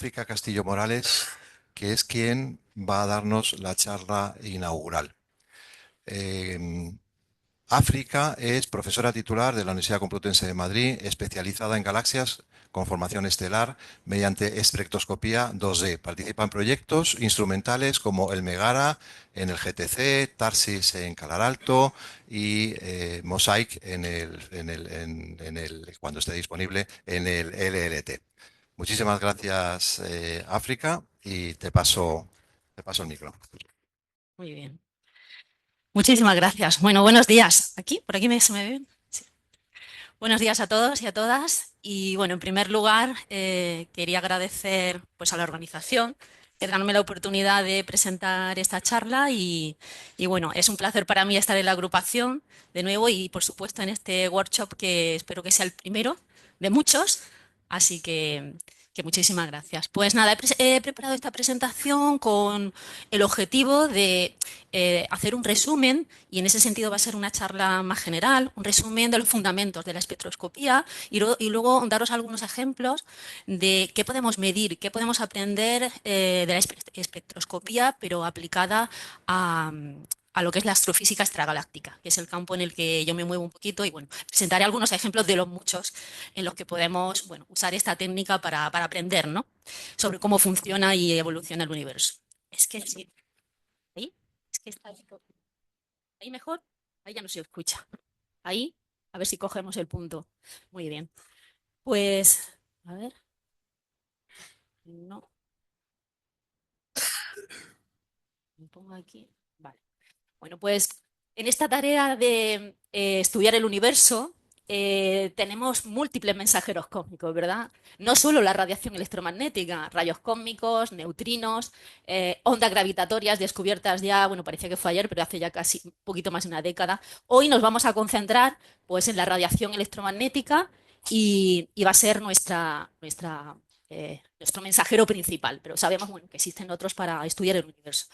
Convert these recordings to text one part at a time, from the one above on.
África Castillo Morales, que es quien va a darnos la charla inaugural. Eh, África es profesora titular de la Universidad Complutense de Madrid, especializada en galaxias con formación estelar mediante espectroscopía 2D. Participa en proyectos instrumentales como el Megara en el GTC, TARSIS en Calar Alto y Mosaic cuando esté disponible, en el LLT. Muchísimas gracias, África, y te paso el micro. Muy bien. Muchísimas gracias. Bueno, buenos días. ¿Aquí? ¿Por aquí se me ven? Sí. Buenos días a todos y a todas. Y bueno, en primer lugar, quería agradecer pues, a la organización que darme la oportunidad de presentar esta charla y bueno, es un placer para mí estar en la agrupación de nuevo y por supuesto en este workshop que espero que sea el primero de muchos. Así que muchísimas gracias. Pues nada, he preparado esta presentación con el objetivo de hacer un resumen, y en ese sentido va a ser una charla más general, un resumen de los fundamentos de la espectroscopía y luego daros algunos ejemplos de qué podemos medir, qué podemos aprender de la espectroscopía, pero aplicada a, a lo que es la astrofísica extragaláctica, que es el campo en el que yo me muevo un poquito y bueno, presentaré algunos ejemplos de los muchos en los que podemos, bueno, usar esta técnica para aprender, ¿no? Sobre cómo funciona y evoluciona el universo. Es que sí, ahí, es que está ahí mejor, ahí ya no se escucha. Ahí, a ver si cogemos el punto. Muy bien. Pues, a ver, no, me pongo aquí. Vale. Bueno, pues en esta tarea de estudiar el universo tenemos múltiples mensajeros cósmicos, ¿verdad? No solo la radiación electromagnética, rayos cósmicos, neutrinos, ondas gravitatorias descubiertas ya, bueno, parecía que fue ayer, pero hace ya casi un poquito más de una década. Hoy nos vamos a concentrar pues en la radiación electromagnética y va a ser nuestro mensajero principal, pero sabemos bueno, que existen otros para estudiar el universo.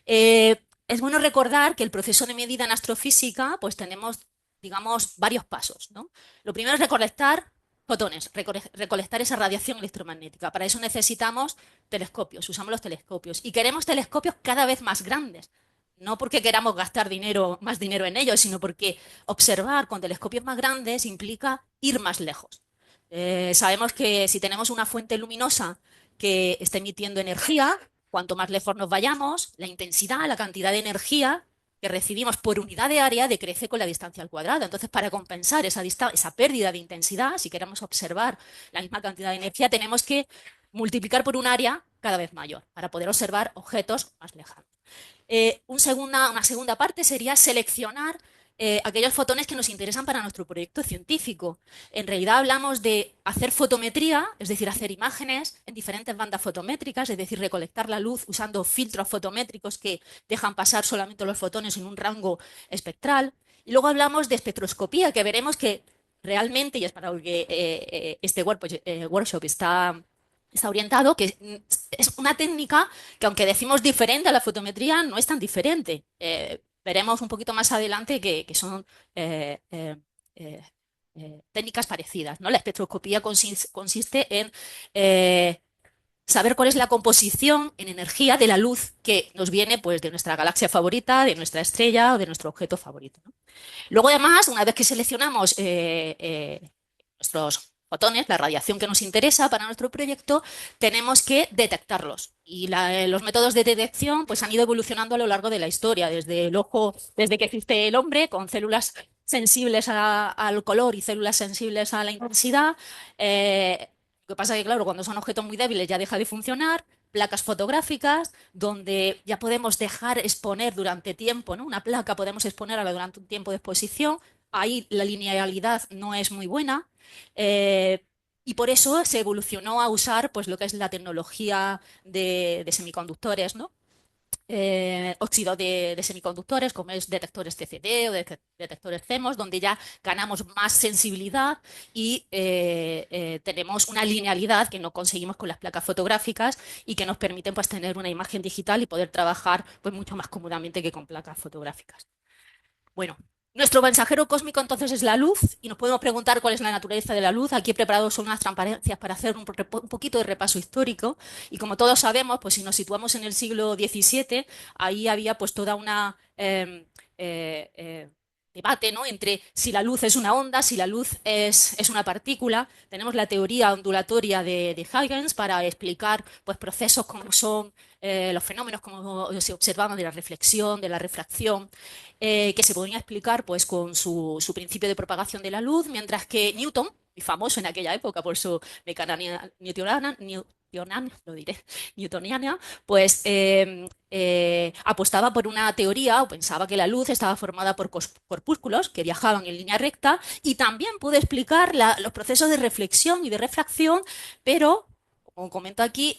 Eh, es bueno recordar que el proceso de medida en astrofísica, pues tenemos, digamos, varios pasos, ¿no? Lo primero es recolectar fotones, recolectar esa radiación electromagnética. Para eso necesitamos telescopios, usamos los telescopios y queremos telescopios cada vez más grandes. No porque queramos gastar dinero, más dinero en ellos, sino porque observar con telescopios más grandes implica ir más lejos. Sabemos que si tenemos una fuente luminosa que está emitiendo energía, cuanto más lejos nos vayamos, la intensidad, la cantidad de energía que recibimos por unidad de área decrece con la distancia al cuadrado. Entonces, para compensar esa pérdida de intensidad, si queremos observar la misma cantidad de energía, tenemos que multiplicar por un área cada vez mayor para poder observar objetos más lejanos. Una segunda parte sería seleccionar aquellos fotones que nos interesan para nuestro proyecto científico. En realidad hablamos de hacer fotometría, es decir, hacer imágenes en diferentes bandas fotométricas, es decir, recolectar la luz usando filtros fotométricos que dejan pasar solamente los fotones en un rango espectral. Y luego hablamos de espectroscopía, que veremos que realmente, y es para lo que este workshop está orientado, que es una técnica que aunque decimos diferente a la fotometría, no es tan diferente. Veremos un poquito más adelante que son eh, eh, eh, técnicas parecidas, ¿no? La espectroscopía consiste en saber cuál es la composición en energía de la luz que nos viene pues, de nuestra galaxia favorita, de nuestra estrella o de nuestro objeto favorito, ¿no? Luego, además, una vez que seleccionamos nuestros fotones, la radiación que nos interesa para nuestro proyecto, tenemos que detectarlos. Y los métodos de detección pues, han ido evolucionando a lo largo de la historia, desde el ojo, desde que existe el hombre, con células sensibles al color y células sensibles a la intensidad. Lo que pasa es que, claro, cuando son objetos muy débiles ya deja de funcionar. Placas fotográficas, donde ya podemos dejar exponer durante tiempo, ¿no? Una placa podemos exponerla durante un tiempo de exposición. Ahí la linealidad no es muy buena. eh, y por eso se evolucionó a usar pues, lo que es la tecnología de semiconductores, ¿no? Óxido de semiconductores, como es detectores TCD o detectores CMOS, donde ya ganamos más sensibilidad y tenemos una linealidad que no conseguimos con las placas fotográficas y que nos permiten pues, tener una imagen digital y poder trabajar pues, mucho más cómodamente que con placas fotográficas. Bueno, Nuestro mensajero cósmico entonces es la luz y nos podemos preguntar cuál es la naturaleza de la luz. Aquí he preparado son unas transparencias para hacer un poquito de repaso histórico y como todos sabemos, pues si nos situamos en el siglo XVII, ahí había pues toda una debate, ¿no? Entre si la luz es una onda, si la luz es una partícula. Tenemos la teoría ondulatoria de Huygens para explicar pues, procesos como son los fenómenos como se observaban de la reflexión, de la refracción, que se podía explicar pues, con su principio de propagación de la luz, mientras que Newton, muy famoso en aquella época por su mecánica newtoniana, lo diré, newtoniana, pues apostaba por una teoría o pensaba que la luz estaba formada por corpúsculos que viajaban en línea recta y también pude explicar los procesos de reflexión y de refracción, pero como comento aquí,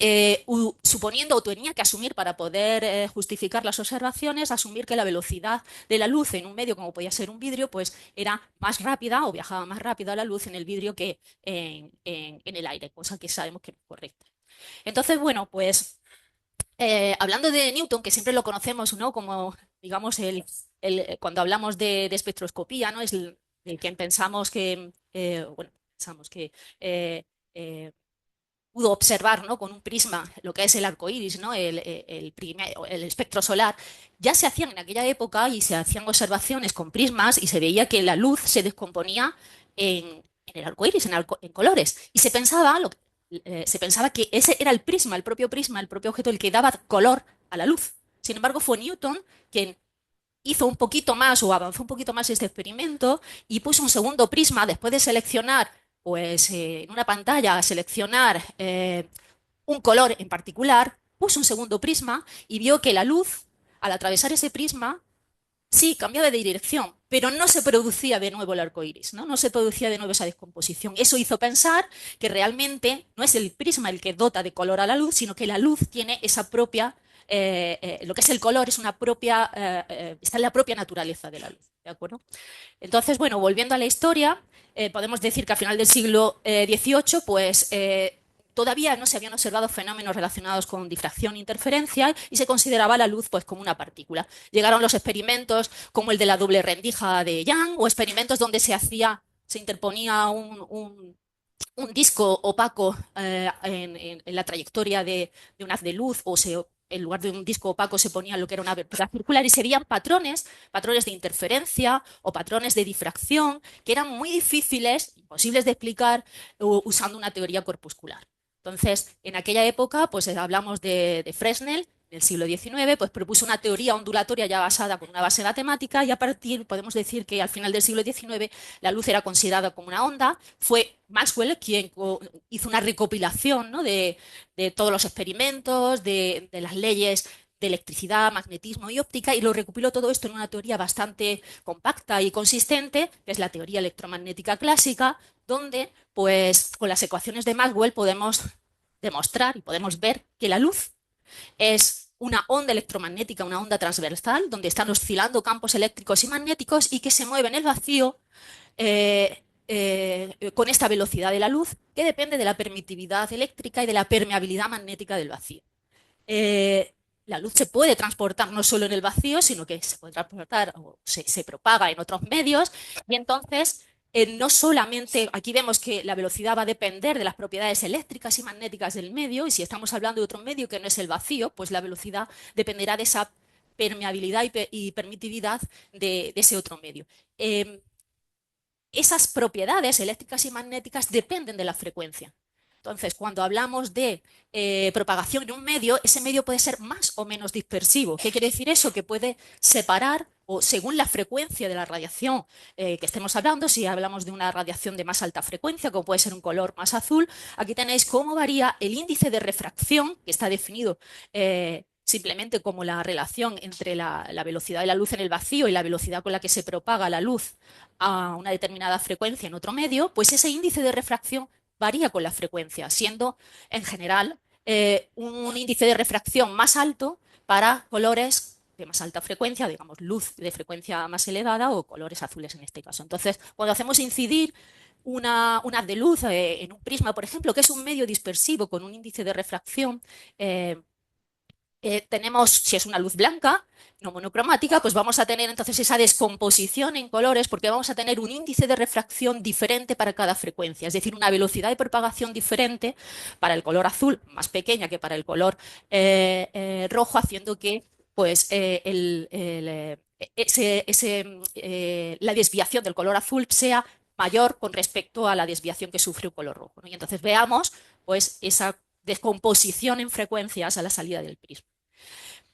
suponiendo o tenía que asumir para poder justificar las observaciones, asumir que la velocidad de la luz en un medio como podía ser un vidrio, pues era más rápida o viajaba más rápido la luz en el vidrio que en el aire, cosa que sabemos que no es correcta. Entonces, bueno, pues hablando de Newton, que siempre lo conocemos, ¿no? Como, digamos, cuando hablamos de espectroscopía, ¿no? Es el quien pensamos que, bueno, pensamos que eh, pudo observar, ¿no? Con un prisma lo que es el arco iris, ¿no? El espectro solar, ya se hacían en aquella época y se hacían observaciones con prismas y se veía que la luz se descomponía en el arco iris, en colores. Y se pensaba que ese era el prisma, el propio objeto, el que daba color a la luz. Sin embargo, fue Newton quien hizo un poquito más o avanzó un poquito más este experimento y puso un segundo prisma después de seleccionar, pues en una pantalla, seleccionar un color en particular, puso un segundo prisma y vio que la luz, al atravesar ese prisma, sí, cambiaba de dirección, pero no se producía de nuevo el arco iris, ¿no? No se producía de nuevo esa descomposición. Eso hizo pensar que realmente no es el prisma el que dota de color a la luz, sino que la luz tiene esa propia, lo que es el color es una propia, está en la propia naturaleza de la luz, ¿de acuerdo? Entonces, bueno, volviendo a la historia, podemos decir que a final del siglo XVIII, pues todavía no se habían observado fenómenos relacionados con difracción e interferencia y se consideraba la luz pues, como una partícula. Llegaron los experimentos como el de la doble rendija de Young o experimentos donde se interponía un disco opaco en la trayectoria de un haz de luz o en lugar de un disco opaco se ponía lo que era una abertura circular y serían patrones de interferencia o patrones de difracción que eran muy difíciles, imposibles de explicar usando una teoría corpuscular. Entonces, en aquella época, pues hablamos de Fresnel, en el siglo XIX, pues propuso una teoría ondulatoria ya basada con una base matemática y a partir, podemos decir que al final del siglo XIX la luz era considerada como una onda. Fue Maxwell quien hizo una recopilación, ¿no? de todos los experimentos, de las leyes de electricidad, magnetismo y óptica, y lo recopiló todo esto en una teoría bastante compacta y consistente, que es la teoría electromagnética clásica, donde, pues, con las ecuaciones de Maxwell podemos demostrar y podemos ver que la luz es una onda electromagnética, una onda transversal, donde están oscilando campos eléctricos y magnéticos y que se mueve en el vacío con esta velocidad de la luz que depende de la permitividad eléctrica y de la permeabilidad magnética del vacío. La luz se puede transportar no solo en el vacío, sino que se puede transportar o se propaga en otros medios y entonces no solamente, aquí vemos que la velocidad va a depender de las propiedades eléctricas y magnéticas del medio, y si estamos hablando de otro medio que no es el vacío, pues la velocidad dependerá de esa permeabilidad y permitividad de ese otro medio. Esas propiedades eléctricas y magnéticas dependen de la frecuencia. Entonces, cuando hablamos de propagación en un medio, ese medio puede ser más o menos dispersivo. ¿Qué quiere decir eso? Que puede separar, o según la frecuencia de la radiación que estemos hablando, si hablamos de una radiación de más alta frecuencia, como puede ser un color más azul, aquí tenéis cómo varía el índice de refracción, que está definido simplemente como la relación entre la velocidad de la luz en el vacío y la velocidad con la que se propaga la luz a una determinada frecuencia en otro medio, pues ese índice de refracción varía con la frecuencia, siendo en general un índice de refracción más alto para colores de más alta frecuencia, digamos luz de frecuencia más elevada o colores azules en este caso. Entonces, cuando hacemos incidir una haz de luz en un prisma, por ejemplo, que es un medio dispersivo con un índice de refracción tenemos, si es una luz blanca, no monocromática, pues vamos a tener entonces esa descomposición en colores porque vamos a tener un índice de refracción diferente para cada frecuencia, es decir, una velocidad de propagación diferente para el color azul, más pequeña que para el color rojo, haciendo que pues, la desviación del color azul sea mayor con respecto a la desviación que sufre un color rojo, ¿no? Y entonces veamos pues, esa descomposición en frecuencias a la salida del prisma.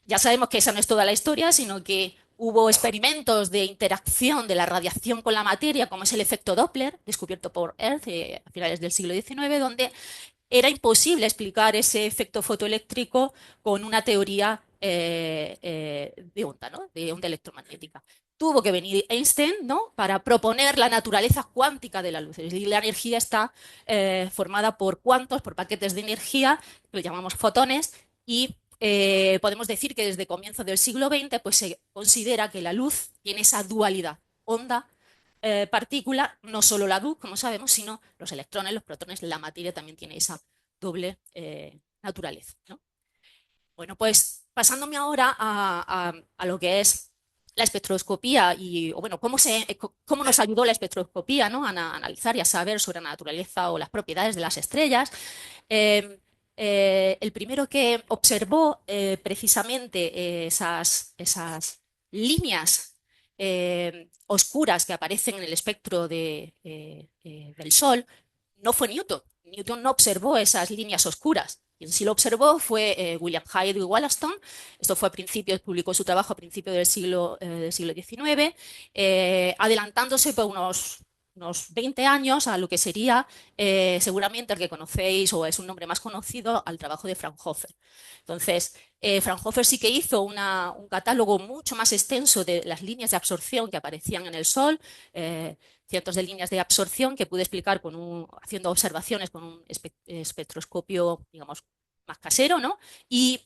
Ya sabemos que esa no es toda la historia, sino que hubo experimentos de interacción de la radiación con la materia, como es el efecto Doppler, descubierto por Hertz a finales del siglo XIX, donde era imposible explicar ese efecto fotoeléctrico con una teoría de onda, ¿no? De onda electromagnética. Tuvo que venir Einstein, ¿no? Para proponer la naturaleza cuántica de la luz. Es decir, la energía está formada por cuantos, por paquetes de energía, que lo llamamos fotones, y podemos decir que desde comienzo del siglo XX pues, se considera que la luz tiene esa dualidad, onda, partícula, no solo la luz, como sabemos, sino los electrones, los protones, la materia también tiene esa doble naturaleza, ¿no? Bueno, pues pasándome ahora a lo que es la espectroscopía o bueno, cómo nos ayudó la espectroscopía, ¿no? A analizar y a saber sobre la naturaleza o las propiedades de las estrellas. Eh, el primero que observó precisamente esas líneas oscuras que aparecen en el espectro del Sol no fue Newton. Newton no observó esas líneas oscuras. Quien sí lo observó fue William Hyde Wollaston. Esto fue a principios, publicó su trabajo a principios del siglo XIX, adelantándose por unos 20 años a lo que sería seguramente el que conocéis o es un nombre más conocido al trabajo de Fraunhofer. Entonces, Fraunhofer sí que hizo un catálogo mucho más extenso de las líneas de absorción que aparecían en el Sol, cientos de líneas de absorción que pude explicar haciendo observaciones con un espectroscopio, digamos, más casero, ¿no? Y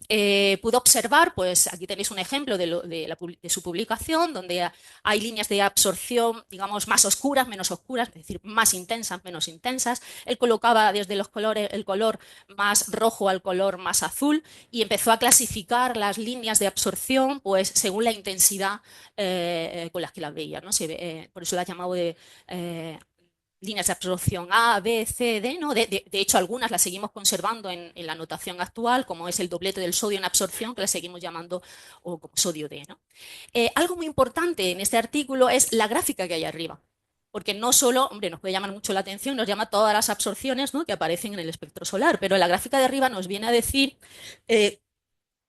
pude observar, pues aquí tenéis un ejemplo de su publicación, donde hay líneas de absorción, digamos, más oscuras, menos oscuras, es decir, más intensas, menos intensas. Él colocaba desde los colores, el color más rojo al color más azul y empezó a clasificar las líneas de absorción, pues, según la intensidad con las que las veía, ¿no? Por eso las llamaba de líneas de absorción A, B, C, D, ¿no? De hecho, algunas las seguimos conservando en la notación actual, como es el doblete del sodio en absorción, que la seguimos llamando o como sodio D, ¿no? Algo muy importante en este artículo es la gráfica que hay arriba. Porque no solo, hombre, nos puede llamar mucho la atención, nos llama todas las absorciones, ¿no? Que aparecen en el espectro solar, pero la gráfica de arriba nos viene a decir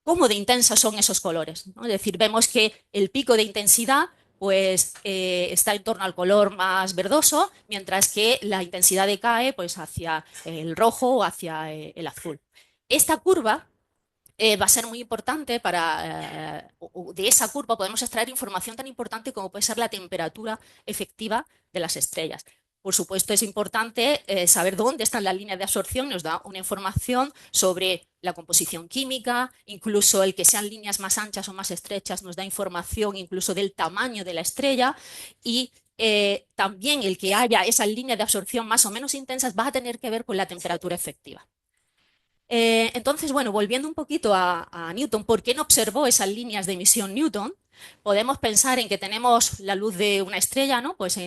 cómo de intensas son esos colores, ¿no? Es decir, vemos que el pico de intensidad pues está en torno al color más verdoso, mientras que la intensidad decae pues hacia el rojo o hacia el azul. Esta curva va a ser muy importante de esa curva podemos extraer información tan importante como puede ser la temperatura efectiva de las estrellas. Por supuesto, es importante saber dónde están las líneas de absorción, nos da una información sobre la composición química, incluso el que sean líneas más anchas o más estrechas nos da información incluso del tamaño de la estrella y también el que haya esas líneas de absorción más o menos intensas va a tener que ver con la temperatura efectiva. Entonces, bueno, volviendo un poquito a Newton, ¿por qué no observó esas líneas de emisión Newton? Podemos pensar en que tenemos la luz de una estrella, ¿no? Pues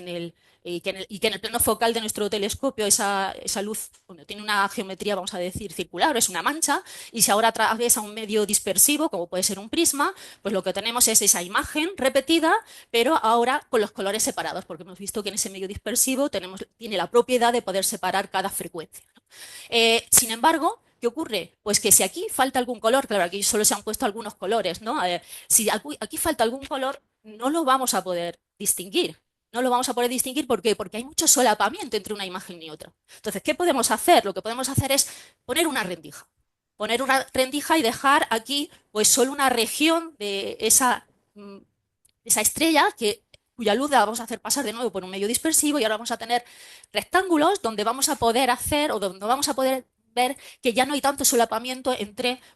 y que en el plano focal de nuestro telescopio esa luz bueno, tiene una geometría, vamos a decir, circular, es una mancha, y si ahora atraviesa un medio dispersivo, como puede ser un prisma, pues lo que tenemos es esa imagen repetida, pero ahora con los colores separados, porque hemos visto que en ese medio dispersivo tiene la propiedad de poder separar cada frecuencia, ¿no? Sin embargo, ¿qué ocurre? Pues que si aquí falta algún color, claro, aquí solo se han puesto algunos colores, ¿no? Si aquí falta algún color, no lo vamos a poder distinguir. No lo vamos a poder distinguir, ¿por qué? Porque hay mucho solapamiento entre una imagen y otra. Entonces, ¿qué podemos hacer? Lo que podemos hacer es poner una rendija. Poner una rendija y dejar aquí pues solo una región de esa estrella cuya luz la vamos a hacer pasar de nuevo por un medio dispersivo y ahora vamos a tener rectángulos donde vamos a poder hacer o donde vamos a poder ver que ya no hay tanto solapamiento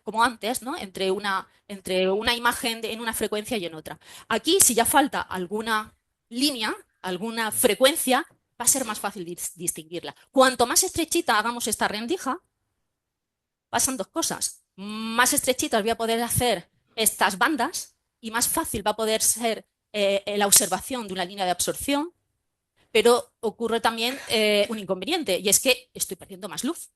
como antes, ¿no? entre una imagen en una frecuencia y en otra. Aquí, si ya falta alguna línea, alguna frecuencia, va a ser más fácil distinguirla. Cuanto más estrechita hagamos esta rendija, pasan dos cosas. más estrechitas voy a poder hacer estas bandas y más fácil va a poder ser la observación de una línea de absorción, pero ocurre también un inconveniente y es que estoy perdiendo más luz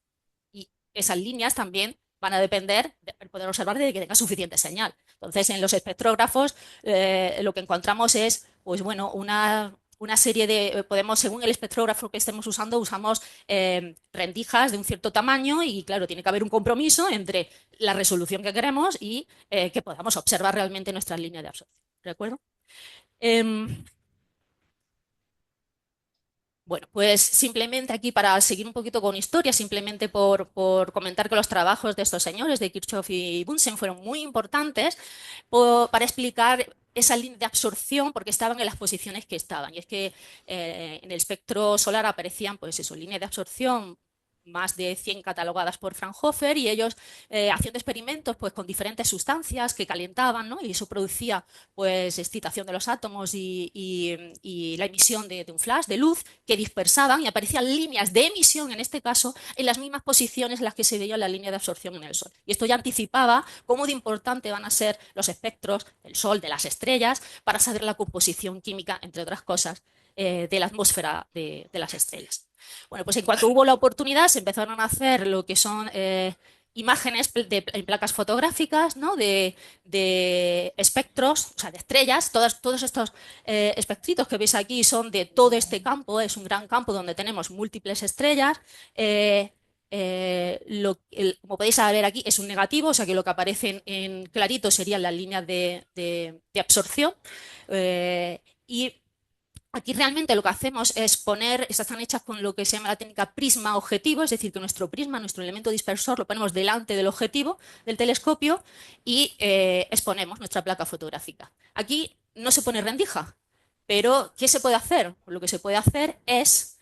y esas líneas también van a depender de poder observar de que tenga suficiente señal. Entonces, en los espectrógrafos lo que encontramos es, pues bueno, una serie de, podemos, según el espectrógrafo que estemos usando, usamos rendijas de un cierto tamaño y claro, tiene que haber un compromiso entre la resolución que queremos y que podamos observar realmente nuestra línea de absorción. ¿De acuerdo? Em, Bueno, pues simplemente aquí para seguir un poquito con historia, simplemente por comentar que los trabajos de estos señores, de Kirchhoff y Bunsen, fueron muy importantes para explicar esa línea de absorción porque estaban en las posiciones que estaban. Y es que en el espectro solar aparecían, pues eso, líneas de absorción más de 100 catalogadas por Fraunhofer y ellos haciendo experimentos pues con diferentes sustancias que calentaban, ¿no? Y eso producía pues excitación de los átomos y la emisión de un flash de luz que dispersaban y aparecían líneas de emisión, en este caso, en las mismas posiciones en las que se veía la línea de absorción en el Sol. Y esto ya anticipaba cómo de importante van a ser los espectros del Sol, de las estrellas, para saber la composición química, entre otras cosas, de la atmósfera de las estrellas. Bueno, pues en cuanto hubo la oportunidad, se empezaron a hacer lo que son imágenes en placas fotográficas, ¿no? De espectros, o sea, de estrellas. Todos estos espectritos que veis aquí son de todo este campo, es un gran campo donde tenemos múltiples estrellas. Como podéis ver aquí, es un negativo, o sea que lo que aparece en clarito serían las líneas de absorción. Y aquí realmente lo que hacemos es poner, estas están hechas con lo que se llama la técnica prisma objetivo, es decir, que nuestro prisma, nuestro elemento dispersor, lo ponemos delante del objetivo del telescopio y exponemos nuestra placa fotográfica. Aquí no se pone rendija, pero ¿qué se puede hacer? Lo que se puede hacer es,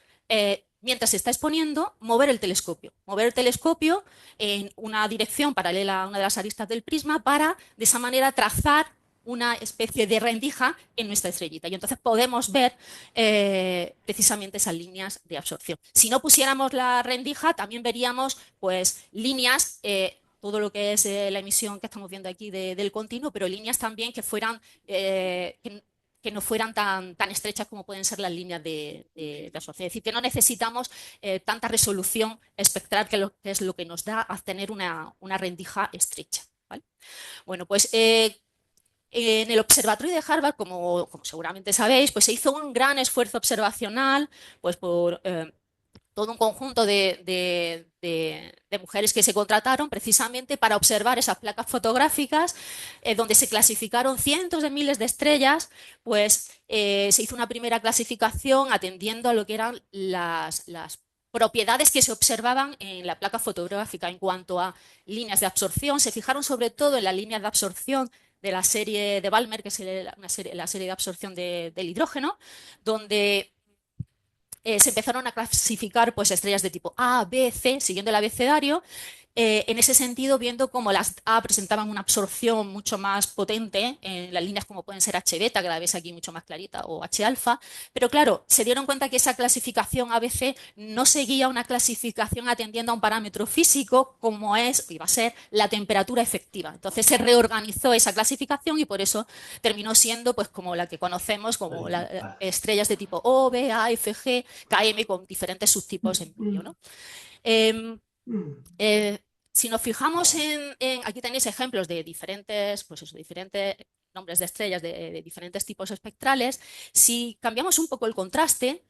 mientras se está exponiendo, mover el telescopio en una dirección paralela a una de las aristas del prisma para, de esa manera, trazar una especie de rendija en nuestra estrellita y entonces podemos ver precisamente esas líneas de absorción. Si no pusiéramos la rendija, también veríamos pues líneas, todo lo que es la emisión que estamos viendo aquí del continuo, pero líneas también que fueran que no fueran tan estrechas como pueden ser las líneas de absorción. Es decir, que no necesitamos tanta resolución espectral que es lo que nos da a tener una rendija estrecha. ¿Vale? Bueno, pues en el observatorio de Harvard, como seguramente sabéis, pues se hizo un gran esfuerzo observacional pues por todo un conjunto de mujeres que se contrataron precisamente para observar esas placas fotográficas donde se clasificaron cientos de miles de estrellas, pues se hizo una primera clasificación atendiendo a lo que eran las propiedades que se observaban en la placa fotográfica en cuanto a líneas de absorción. Se fijaron sobre todo en las líneas de absorción de la serie de Balmer, que es la serie de absorción del hidrógeno, donde se empezaron a clasificar pues, estrellas de tipo A, B, C, siguiendo el abecedario. En ese sentido, viendo cómo las A presentaban una absorción mucho más potente en las líneas como pueden ser H beta, que la ves aquí mucho más clarita, o H alfa, pero claro, se dieron cuenta que esa clasificación ABC no seguía una clasificación atendiendo a un parámetro físico como iba a ser la temperatura efectiva. Entonces se reorganizó esa clasificación y por eso terminó siendo pues como la que conocemos como las estrellas de tipo O, B, A, F, G, KM con diferentes subtipos en medio, ¿no? Eh, si nos fijamos aquí tenéis ejemplos de diferentes, pues eso, diferentes nombres de estrellas de diferentes tipos espectrales. Si cambiamos un poco el contraste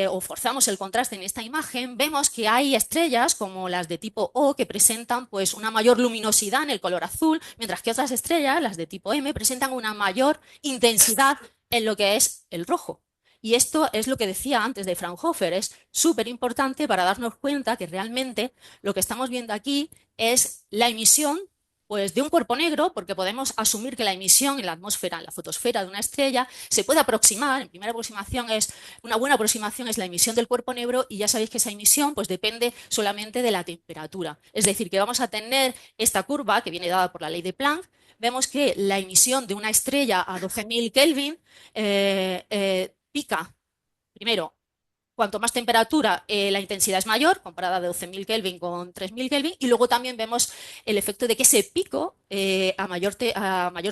o forzamos el contraste en esta imagen, vemos que hay estrellas como las de tipo O que presentan pues una mayor luminosidad en el color azul, mientras que otras estrellas, las de tipo M, presentan una mayor intensidad en lo que es el rojo. Y esto es lo que decía antes de Fraunhofer, es súper importante para darnos cuenta que realmente lo que estamos viendo aquí es la emisión pues, de un cuerpo negro, porque podemos asumir que la emisión en la atmósfera, en la fotosfera de una estrella, se puede aproximar. En primera aproximación una buena aproximación es la emisión del cuerpo negro y ya sabéis que esa emisión pues, depende solamente de la temperatura. Es decir, que vamos a tener esta curva que viene dada por la ley de Planck. Vemos que la emisión de una estrella a 12.000 Kelvin pica primero cuanto más temperatura, la intensidad es mayor, comparada de 12.000 Kelvin con 3.000 Kelvin, y luego también vemos el efecto de que ese pico a mayor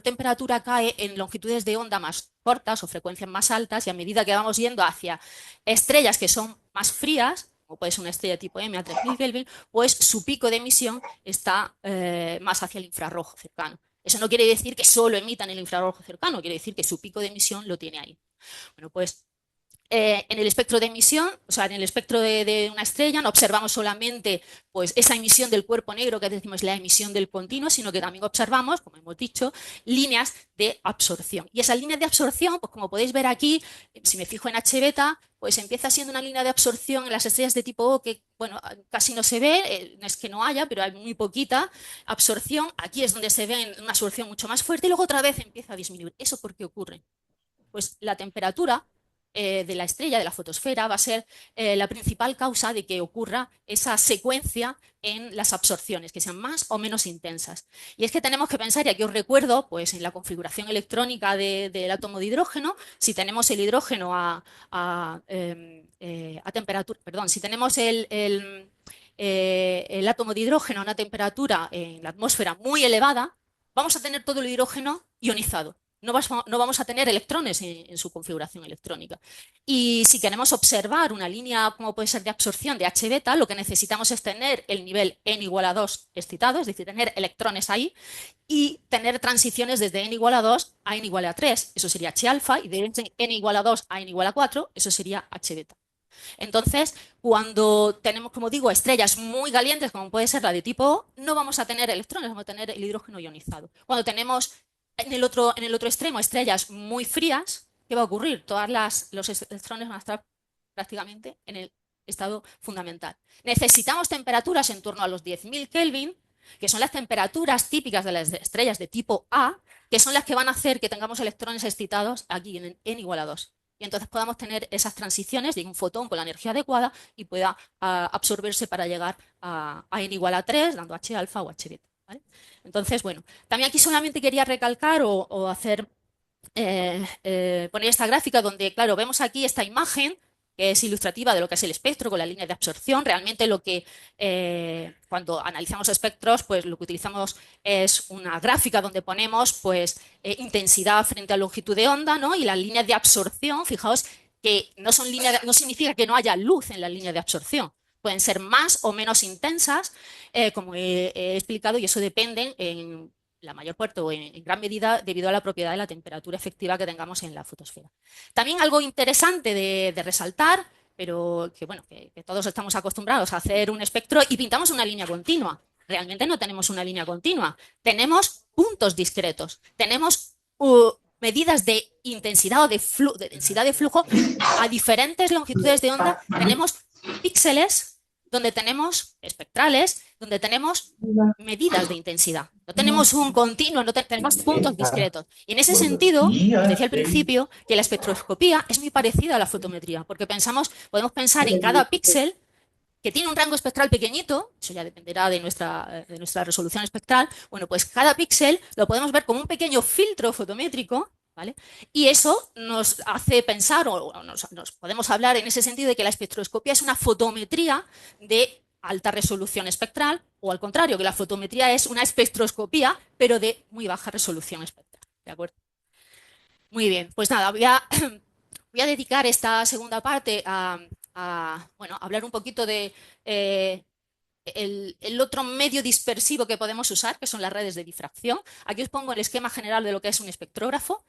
temperatura cae en longitudes de onda más cortas o frecuencias más altas, y a medida que vamos yendo hacia estrellas que son más frías, como puede ser una estrella tipo M a 3.000 Kelvin, pues su pico de emisión está más hacia el infrarrojo cercano. Eso no quiere decir que solo emitan el infrarrojo cercano, quiere decir que su pico de emisión lo tiene ahí. Bueno, pues en el espectro de emisión, o sea, en el espectro de una estrella, no observamos solamente pues, esa emisión del cuerpo negro, que decimos la emisión del continuo, sino que también observamos, como hemos dicho, líneas de absorción. Y esas líneas de absorción, pues como podéis ver aquí, si me fijo en H beta, pues empieza siendo una línea de absorción en las estrellas de tipo O que, bueno, casi no se ve, no es que no haya, pero hay muy poquita absorción. Aquí es donde se ve una absorción mucho más fuerte y luego otra vez empieza a disminuir. ¿Eso por qué ocurre? Pues la temperatura de la estrella, de la fotosfera, va a ser la principal causa de que ocurra esa secuencia en las absorciones, que sean más o menos intensas. Y es que tenemos que pensar, y aquí os recuerdo, pues en la configuración electrónica del átomo de hidrógeno, si tenemos el hidrógeno a temperatura, perdón, si tenemos el átomo de hidrógeno a una temperatura en la atmósfera muy elevada, vamos a tener todo el hidrógeno ionizado. No vamos a tener electrones en su configuración electrónica. Y si queremos observar una línea como puede ser de absorción de H beta, lo que necesitamos es tener el nivel n igual a 2 excitado, es decir, tener electrones ahí, y tener transiciones desde n igual a 2 a n igual a 3, eso sería H alfa, y de n igual a 2 a n igual a 4, eso sería H beta. Entonces, cuando tenemos, como digo, estrellas muy calientes, como puede ser la de tipo O, no vamos a tener electrones, vamos a tener el hidrógeno ionizado. Cuando tenemos en el otro extremo estrellas muy frías, ¿qué va a ocurrir? Los electrones van a estar prácticamente en el estado fundamental. Necesitamos temperaturas en torno a los 10.000 Kelvin, que son las temperaturas típicas de las estrellas de tipo A, que son las que van a hacer que tengamos electrones excitados aquí en n igual a 2. Y entonces podamos tener esas transiciones de un fotón con la energía adecuada y pueda absorberse para llegar a n igual a 3, dando H alfa o H beta. ¿Vale? Entonces, bueno, también aquí solamente quería recalcar o hacer, poner esta gráfica donde, claro, vemos aquí esta imagen que es ilustrativa de lo que es el espectro con la línea de absorción. Realmente lo que cuando analizamos espectros, pues lo que utilizamos es una gráfica donde ponemos pues intensidad frente a longitud de onda, ¿no? Y las líneas de absorción, fijaos que no son no significa que no haya luz en la línea de absorción. Pueden ser más o menos intensas, como he explicado, y eso depende en la mayor parte o en gran medida debido a la propiedad de la temperatura efectiva que tengamos en la fotosfera. También algo interesante de resaltar, pero que, bueno, que todos estamos acostumbrados a hacer un espectro y pintamos una línea continua. Realmente no tenemos una línea continua, tenemos puntos discretos, tenemos medidas de intensidad o de densidad de flujo a diferentes longitudes de onda, tenemos píxeles donde tenemos espectrales, donde tenemos medidas de intensidad. No tenemos un continuo, tenemos puntos discretos. Y en ese sentido, os decía al principio que la espectroscopía es muy parecida a la fotometría, porque podemos pensar en cada píxel que tiene un rango espectral pequeñito, eso ya dependerá de nuestra resolución espectral. Bueno, pues cada píxel lo podemos ver como un pequeño filtro fotométrico, ¿vale? Y eso nos hace pensar, o nos podemos hablar en ese sentido de que la espectroscopía es una fotometría de alta resolución espectral, o al contrario, que la fotometría es una espectroscopía, pero de muy baja resolución espectral. ¿De acuerdo? Muy bien, pues nada, voy a dedicar esta segunda parte bueno, hablar un poquito de el otro medio dispersivo que podemos usar, que son las redes de difracción. Aquí os pongo el esquema general de lo que es un espectrógrafo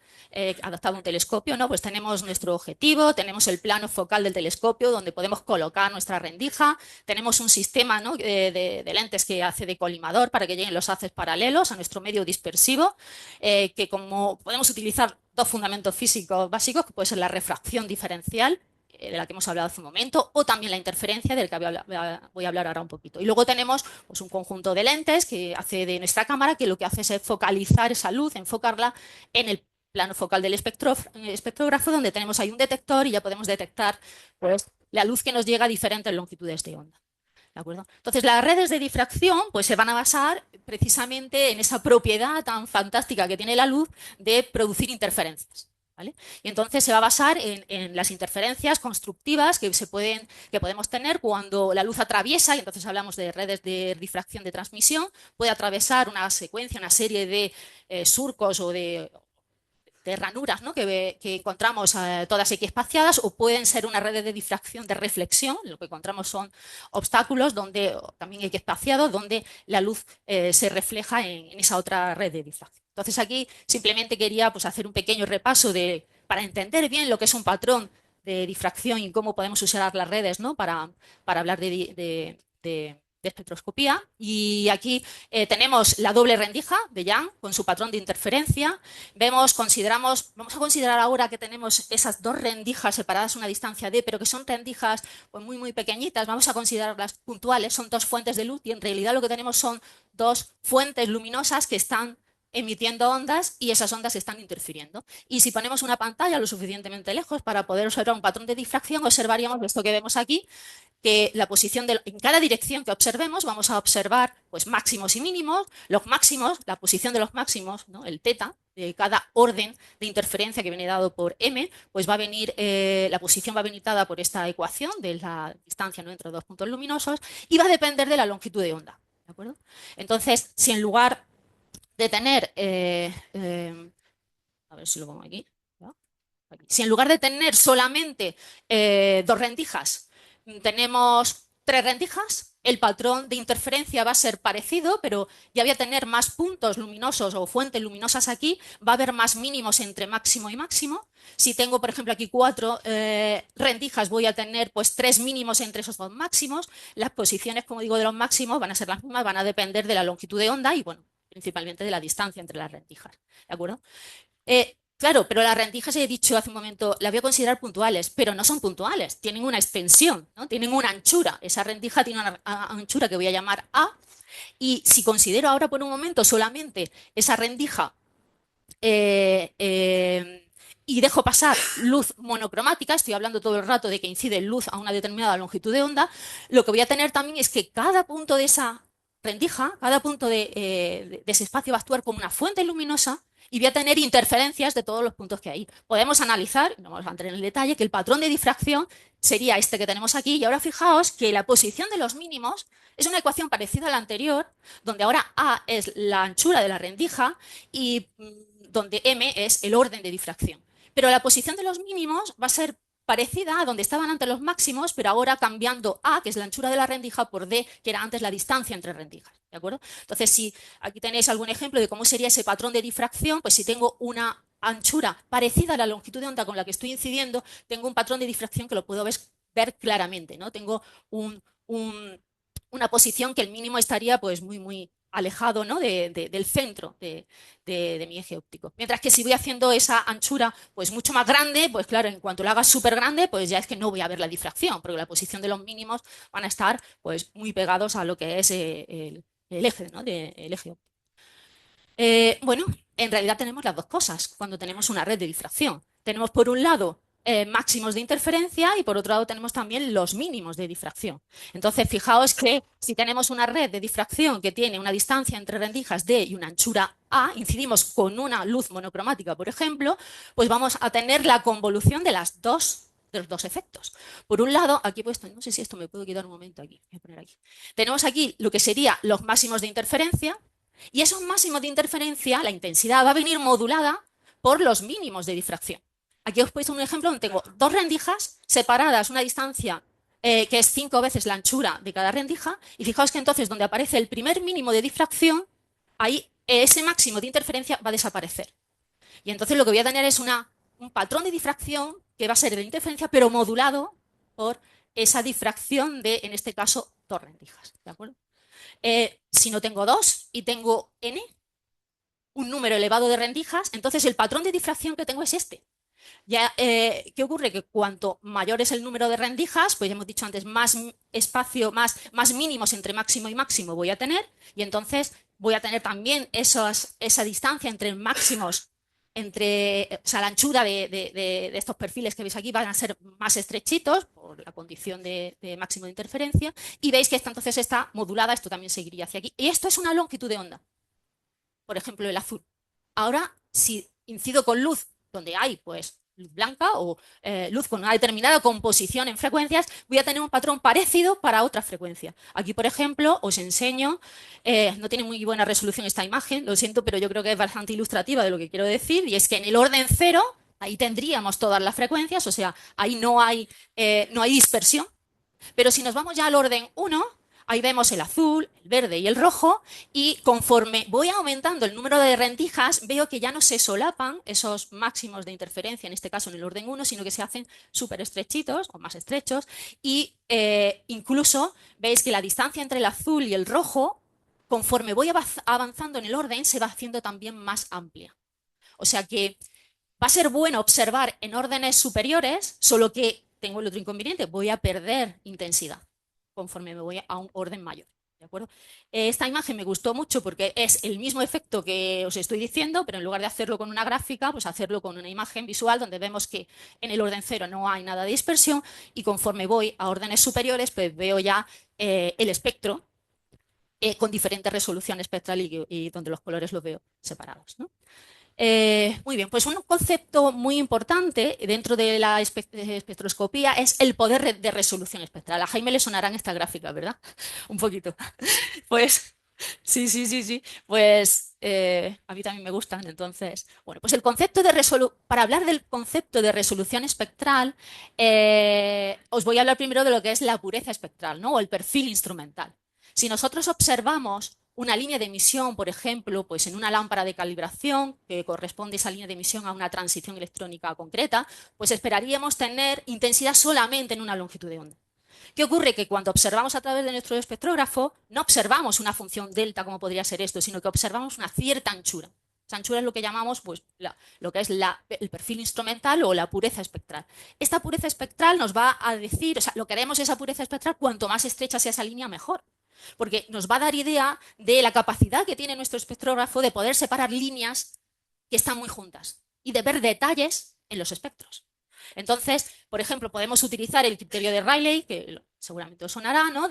adaptado a un telescopio, ¿no? Pues tenemos nuestro objetivo, tenemos el plano focal del telescopio donde podemos colocar nuestra rendija, tenemos un sistema, ¿no? de lentes que hace de colimador para que lleguen los haces paralelos a nuestro medio dispersivo, que como podemos utilizar dos fundamentos físicos básicos, que puede ser la refracción diferencial, de la que hemos hablado hace un momento, o también la interferencia, del que voy a hablar ahora un poquito. Y luego tenemos pues, un conjunto de lentes que hace de nuestra cámara, que lo que hace es focalizar esa luz, enfocarla en el plano focal del espectrógrafo, donde tenemos ahí un detector y ya podemos detectar pues, la luz que nos llega a diferentes longitudes de onda. ¿De acuerdo? Entonces, las redes de difracción pues, se van a basar precisamente en esa propiedad tan fantástica que tiene la luz de producir interferencias. ¿vale? Y entonces se va a basar en las interferencias constructivas que podemos tener cuando la luz atraviesa, y entonces hablamos de redes de difracción de transmisión, puede atravesar una secuencia, una serie de surcos o de ranuras, ¿no? que encontramos todas equiespaciadas, o pueden ser una red de difracción de reflexión. Lo que encontramos son obstáculos también equiespaciados, donde la luz se refleja en esa otra red de difracción. Entonces aquí simplemente quería pues, hacer un pequeño repaso para entender bien lo que es un patrón de difracción y cómo podemos usar las redes, ¿no? para hablar de espectroscopía. Y aquí tenemos la doble rendija de Young con su patrón de interferencia. Vamos a considerar ahora que tenemos esas dos rendijas separadas a una distancia d, pero que son rendijas pues, muy, muy pequeñitas. Vamos a considerarlas puntuales, son dos fuentes de luz y en realidad lo que tenemos son dos fuentes luminosas que están emitiendo ondas y esas ondas están interfiriendo. Y si ponemos una pantalla lo suficientemente lejos para poder observar un patrón de difracción, observaríamos esto que vemos aquí, que en cada dirección que observemos vamos a observar pues, máximos y mínimos. Los máximos, la posición de los máximos, ¿no? El teta de cada orden de interferencia que viene dado por m, pues va a venir, la posición va a venir dada por esta ecuación de la distancia, ¿no? entre dos puntos luminosos, y va a depender de la longitud de onda. ¿De acuerdo? Entonces, si en lugar de tener, a ver si lo pongo aquí, ¿no? Si en lugar de tener solamente dos rendijas, tenemos tres rendijas, el patrón de interferencia va a ser parecido, pero ya voy a tener más puntos luminosos o fuentes luminosas aquí, va a haber más mínimos entre máximo y máximo. Si tengo, por ejemplo, aquí cuatro rendijas, voy a tener pues tres mínimos entre esos dos máximos. Las posiciones, como digo, de los máximos van a ser las mismas, van a depender de la longitud de onda y, bueno, principalmente de la distancia entre las rendijas. ¿De acuerdo? Claro, pero las rendijas, he dicho hace un momento, las voy a considerar puntuales, pero no son puntuales, tienen una extensión, ¿no? Tienen una anchura. Esa rendija tiene una anchura que voy a llamar A, y si considero ahora por un momento solamente esa rendija y dejo pasar luz monocromática, estoy hablando todo el rato de que incide luz a una determinada longitud de onda, lo que voy a tener también es que cada punto de esa rendija, cada punto de ese espacio va a actuar como una fuente luminosa y voy a tener interferencias de todos los puntos que hay. Podemos analizar, no vamos a entrar en el detalle, que el patrón de difracción sería este que tenemos aquí, y ahora fijaos que la posición de los mínimos es una ecuación parecida a la anterior, donde ahora A es la anchura de la rendija y donde M es el orden de difracción. Pero la posición de los mínimos va a ser parecida a donde estaban antes los máximos, pero ahora cambiando A, que es la anchura de la rendija, por D, que era antes la distancia entre rendijas. ¿De acuerdo? Entonces, si aquí tenéis algún ejemplo de cómo sería ese patrón de difracción, pues si tengo una anchura parecida a la longitud de onda con la que estoy incidiendo, tengo un patrón de difracción que lo puedo ver claramente, ¿no? Tengo una posición que el mínimo estaría pues muy, muy alejado, ¿no? del centro de mi eje óptico. Mientras que si voy haciendo esa anchura pues mucho más grande, pues claro, en cuanto la haga súper grande, pues ya es que no voy a ver la difracción, porque la posición de los mínimos van a estar pues muy pegados a lo que es el eje, ¿no? El eje óptico. Bueno, en realidad tenemos las dos cosas cuando tenemos una red de difracción. Tenemos por un lado máximos de interferencia y por otro lado tenemos también los mínimos de difracción. Entonces, fijaos que si tenemos una red de difracción que tiene una distancia entre rendijas D y una anchura A, incidimos con una luz monocromática, por ejemplo, pues vamos a tener la convolución de los dos efectos. Por un lado, aquí he puesto, no sé si esto me puedo quitar un momento aquí, voy a poner aquí. Tenemos aquí lo que serían los máximos de interferencia, y esos máximos de interferencia, la intensidad va a venir modulada por los mínimos de difracción. Aquí os he puesto un ejemplo donde tengo dos rendijas separadas una distancia que es 5 veces la anchura de cada rendija, y fijaos que entonces donde aparece el primer mínimo de difracción, ahí ese máximo de interferencia va a desaparecer. Y entonces lo que voy a tener es un patrón de difracción que va a ser de interferencia, pero modulado por esa difracción de, en este caso, dos rendijas. ¿De acuerdo? Si no tengo 2 y tengo n, un número elevado de rendijas, entonces el patrón de difracción que tengo es este. Ya, ¿qué ocurre? Que cuanto mayor es el número de rendijas, pues ya hemos dicho antes, más espacio, más mínimos entre máximo y máximo voy a tener, y entonces voy a tener también esa distancia entre máximos, o sea, la anchura de estos perfiles que veis aquí van a ser más estrechitos por la condición de máximo de interferencia, y veis que esta entonces está modulada, esto también seguiría hacia aquí, y esto es una longitud de onda, por ejemplo el azul. Ahora, si incido con luz donde hay pues luz blanca o luz con una determinada composición en frecuencias, voy a tener un patrón parecido para otra frecuencia. Aquí, por ejemplo, os enseño, no tiene muy buena resolución esta imagen, lo siento, pero yo creo que es bastante ilustrativa de lo que quiero decir, y es que en el orden cero, ahí tendríamos todas las frecuencias, o sea, ahí no hay dispersión, pero si nos vamos ya al orden uno, ahí vemos el azul, el verde y el rojo, y conforme voy aumentando el número de rendijas, veo que ya no se solapan esos máximos de interferencia, en este caso en el orden uno, sino que se hacen súper estrechitos o más estrechos, y incluso veis que la distancia entre el azul y el rojo, conforme voy avanzando en el orden, se va haciendo también más amplia. O sea que va a ser bueno observar en órdenes superiores, solo que tengo el otro inconveniente, voy a perder intensidad conforme me voy a un orden mayor. ¿De acuerdo? Esta imagen me gustó mucho porque es el mismo efecto que os estoy diciendo, pero en lugar de hacerlo con una gráfica, pues hacerlo con una imagen visual donde vemos que en el orden cero no hay nada de dispersión y conforme voy a órdenes superiores, pues veo ya el espectro con diferente resolución espectral y donde los colores los veo separados, ¿no? Muy bien, pues un concepto muy importante dentro de la espectroscopía es el poder de resolución espectral. A Jaime le sonarán estas gráficas, ¿verdad? Un poquito. Pues sí, sí, sí, sí. Pues a mí también me gustan. Entonces, bueno, pues el concepto de para hablar del concepto de resolución espectral, os voy a hablar primero de lo que es la pureza espectral, ¿no? O el perfil instrumental. Si nosotros observamos una línea de emisión, por ejemplo, pues en una lámpara de calibración, que corresponde esa línea de emisión a una transición electrónica concreta, pues esperaríamos tener intensidad solamente en una longitud de onda. ¿Qué ocurre? Que cuando observamos a través de nuestro espectrógrafo, no observamos una función delta como podría ser esto, sino que observamos una cierta anchura. Esa anchura es lo que llamamos pues, lo que es el perfil instrumental o la pureza espectral. Esta pureza espectral nos va a decir, o sea, lo que haremos esa pureza espectral, cuanto más estrecha sea esa línea, mejor. Porque nos va a dar idea de la capacidad que tiene nuestro espectrógrafo de poder separar líneas que están muy juntas y de ver detalles en los espectros. Entonces, por ejemplo, podemos utilizar el criterio de Rayleigh, que seguramente os sonará, ¿no?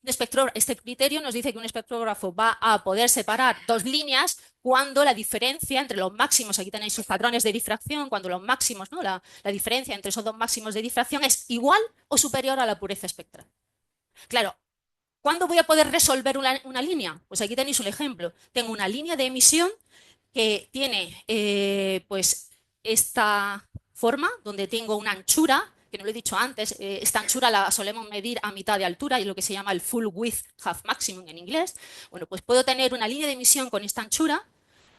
Este criterio nos dice que un espectrógrafo va a poder separar dos líneas cuando la diferencia entre los máximos, aquí tenéis sus patrones de difracción, cuando los máximos, ¿no? La diferencia entre esos dos máximos de difracción es igual o superior a la pureza espectral. Claro, ¿cuándo voy a poder resolver una línea? Pues aquí tenéis un ejemplo. Tengo una línea de emisión que tiene pues esta forma, donde tengo una anchura, que no lo he dicho antes, esta anchura la solemos medir a mitad de altura y lo que se llama el full width half maximum en inglés. Bueno, pues puedo tener una línea de emisión con esta anchura,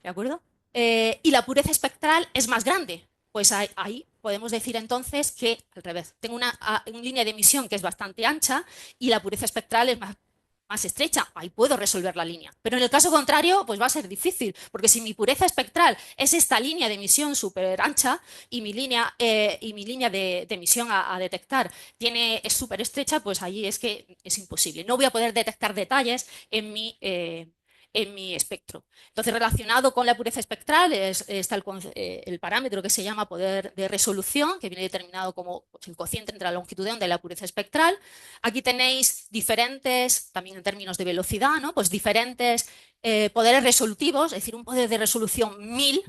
¿de acuerdo? Y la pureza espectral es más grande. Pues ahí podemos decir entonces que al revés. Tengo una línea de emisión que es bastante ancha y la pureza espectral es más estrecha. Ahí puedo resolver la línea. Pero en el caso contrario, pues va a ser difícil, porque si mi pureza espectral es esta línea de emisión súper ancha y mi línea de emisión a detectar es súper estrecha, pues ahí es que es imposible. No voy a poder detectar detalles en mi espectro. Entonces, relacionado con la pureza espectral está el parámetro que se llama poder de resolución, que viene determinado como pues, el cociente entre la longitud de onda y la pureza espectral. Aquí tenéis diferentes, también en términos de velocidad, ¿no? Pues diferentes poderes resolutivos, es decir, un poder de resolución 1000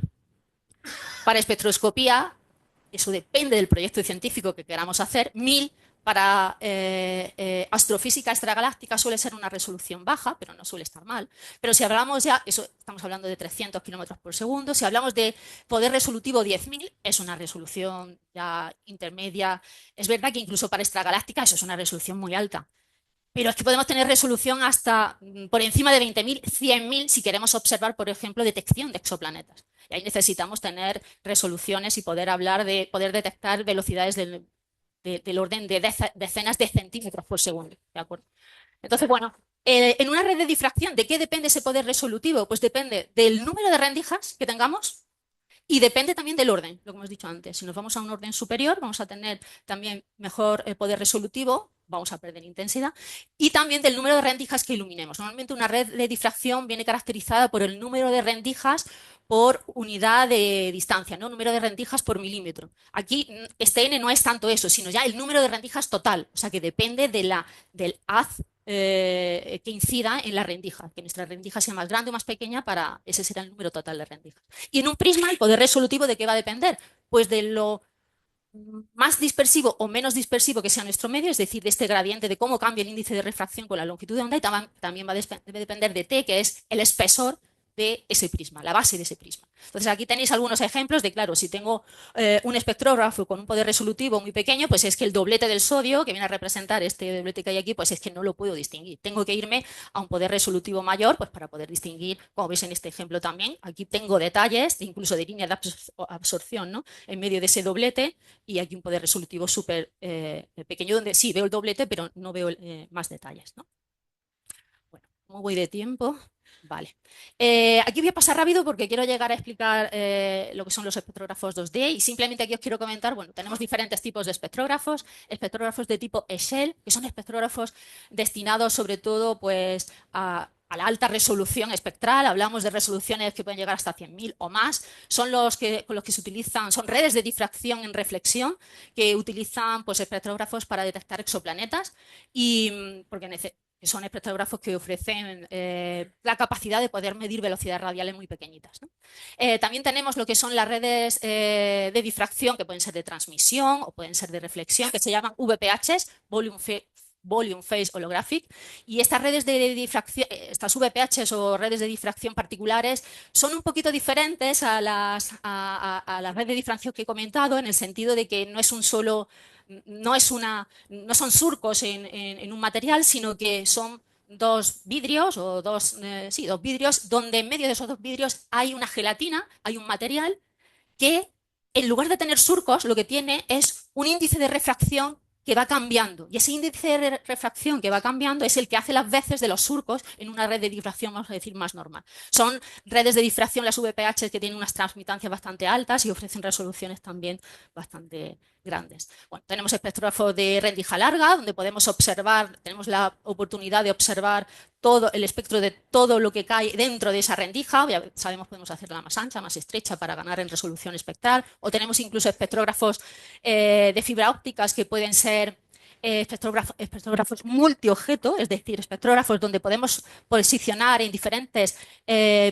para espectroscopía, eso depende del proyecto científico que queramos hacer, 1000 para astrofísica extragaláctica suele ser una resolución baja, pero no suele estar mal. Pero si hablamos ya, eso estamos hablando de 300 kilómetros por segundo, si hablamos de poder resolutivo 10.000, es una resolución ya intermedia. Es verdad que incluso para extragaláctica eso es una resolución muy alta. Pero es que podemos tener resolución hasta por encima de 20.000, 100.000 si queremos observar, por ejemplo, detección de exoplanetas. Y ahí necesitamos tener resoluciones y poder poder detectar velocidades del orden de decenas de centímetros por segundo. ¿De acuerdo? Entonces, bueno, en una red de difracción, ¿de qué depende ese poder resolutivo? Pues depende del número de rendijas que tengamos y depende también del orden, lo que hemos dicho antes. Si nos vamos a un orden superior, vamos a tener también mejor poder resolutivo, vamos a perder intensidad, y también del número de rendijas que iluminemos. Normalmente una red de difracción viene caracterizada por el número de rendijas por unidad de distancia, ¿no? Número de rendijas por milímetro. Aquí este n no es tanto eso, sino ya el número de rendijas total, o sea que depende del haz que incida en la rendija, que nuestra rendija sea más grande o más pequeña para ese será el número total de rendijas. Y en un prisma, el poder resolutivo, ¿de qué va a depender? Pues de lo más dispersivo o menos dispersivo que sea nuestro medio, es decir, de este gradiente de cómo cambia el índice de refracción con la longitud de onda, y también debe depender de T, que es el espesor de ese prisma, la base de ese prisma. Entonces aquí tenéis algunos ejemplos de, claro, si tengo un espectrógrafo con un poder resolutivo muy pequeño, pues es que el doblete del sodio, que viene a representar este doblete que hay aquí, pues es que no lo puedo distinguir. Tengo que irme a un poder resolutivo mayor, pues para poder distinguir, como veis en este ejemplo también, aquí tengo detalles, incluso de línea de absorción, ¿no? En medio de ese doblete, y aquí un poder resolutivo súper pequeño, donde sí veo el doblete, pero no veo más detalles, ¿no? Bueno, ¿cómo voy de tiempo? Vale. Aquí voy a pasar rápido porque quiero llegar a explicar lo que son los espectrógrafos 2D, y simplemente aquí os quiero comentar, bueno, tenemos diferentes tipos de espectrógrafos de tipo Echelle, que son espectrógrafos destinados sobre todo pues a la alta resolución espectral. Hablamos de resoluciones que pueden llegar hasta 100.000 o más. Son con los que se utilizan, son redes de difracción en reflexión que utilizan pues espectrógrafos para detectar exoplanetas, y porque que son espectrógrafos que ofrecen la capacidad de poder medir velocidades radiales muy pequeñitas, ¿no? También tenemos lo que son las redes de difracción, que pueden ser de transmisión o pueden ser de reflexión, que se llaman VPHs, Volume Phase Holographic, y estas redes de difracción, estas VPHs o redes de difracción particulares, son un poquito diferentes a a la red de difracción que he comentado, en el sentido de que no es un solo, no son surcos en un material, sino que son dos vidrios o sí, dos vidrios, donde en medio de esos dos vidrios hay una gelatina, hay un material que, en lugar de tener surcos, lo que tiene es un índice de refracción que va cambiando. Y ese índice de refracción que va cambiando es el que hace las veces de los surcos en una red de difracción, vamos a decir, más normal. Son redes de difracción, las VPH, que tienen unas transmitancias bastante altas y ofrecen resoluciones también bastante grandes. Bueno, tenemos espectrógrafos de rendija larga, donde podemos observar, tenemos la oportunidad de observar todo el espectro de todo lo que cae dentro de esa rendija. Ya sabemos, podemos hacerla más ancha, más estrecha para ganar en resolución espectral, o tenemos incluso espectrógrafos de fibra ópticas que pueden ser espectrógrafos multiobjeto, es decir, espectrógrafos donde podemos posicionar en diferentes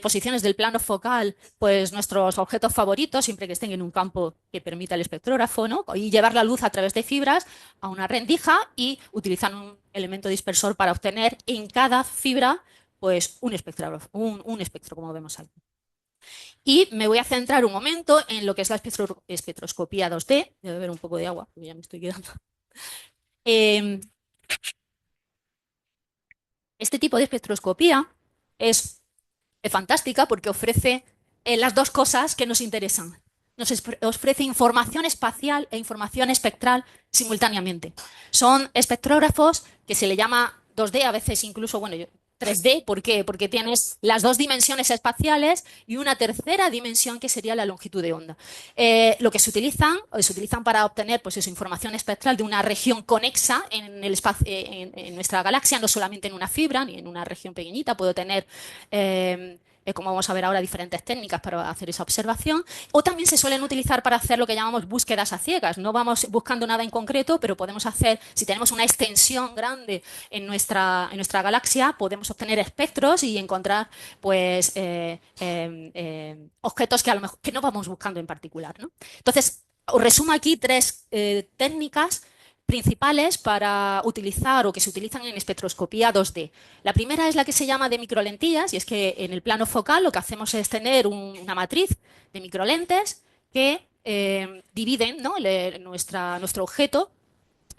posiciones del plano focal pues nuestros objetos favoritos, siempre que estén en un campo que permita el espectrógrafo, ¿no? Y llevar la luz a través de fibras a una rendija y utilizar un elemento dispersor para obtener en cada fibra pues un espectrógrafo, un espectro, como vemos aquí. Y me voy a centrar un momento en lo que es la espectroscopía 2D. Voy a beber un poco de agua, porque ya me estoy quedando. Este tipo de espectroscopía es fantástica porque ofrece las dos cosas que nos interesan. Nos ofrece información espacial e información espectral simultáneamente. Son espectrógrafos que se le llama 2D, a veces incluso, bueno, 3D. ¿Por qué? Porque tienes las dos dimensiones espaciales y una tercera dimensión que sería la longitud de onda. Lo que se utilizan para obtener pues eso, información espectral de una región conexa en el espacio, en nuestra galaxia, no solamente en una fibra ni en una región pequeñita. Puedo tener como vamos a ver ahora, diferentes técnicas para hacer esa observación, o también se suelen utilizar para hacer lo que llamamos búsquedas a ciegas. No vamos buscando nada en concreto, pero podemos hacer, si tenemos una extensión grande en nuestra galaxia, podemos obtener espectros y encontrar pues, objetos que a lo mejor que no vamos buscando en particular, ¿no? Entonces, os resumo aquí tres técnicas principales para utilizar o que se utilizan en espectroscopía 2D. La primera es la que se llama de microlentillas, y es que en el plano focal lo que hacemos es tener una matriz de microlentes que dividen, ¿no? nuestro objeto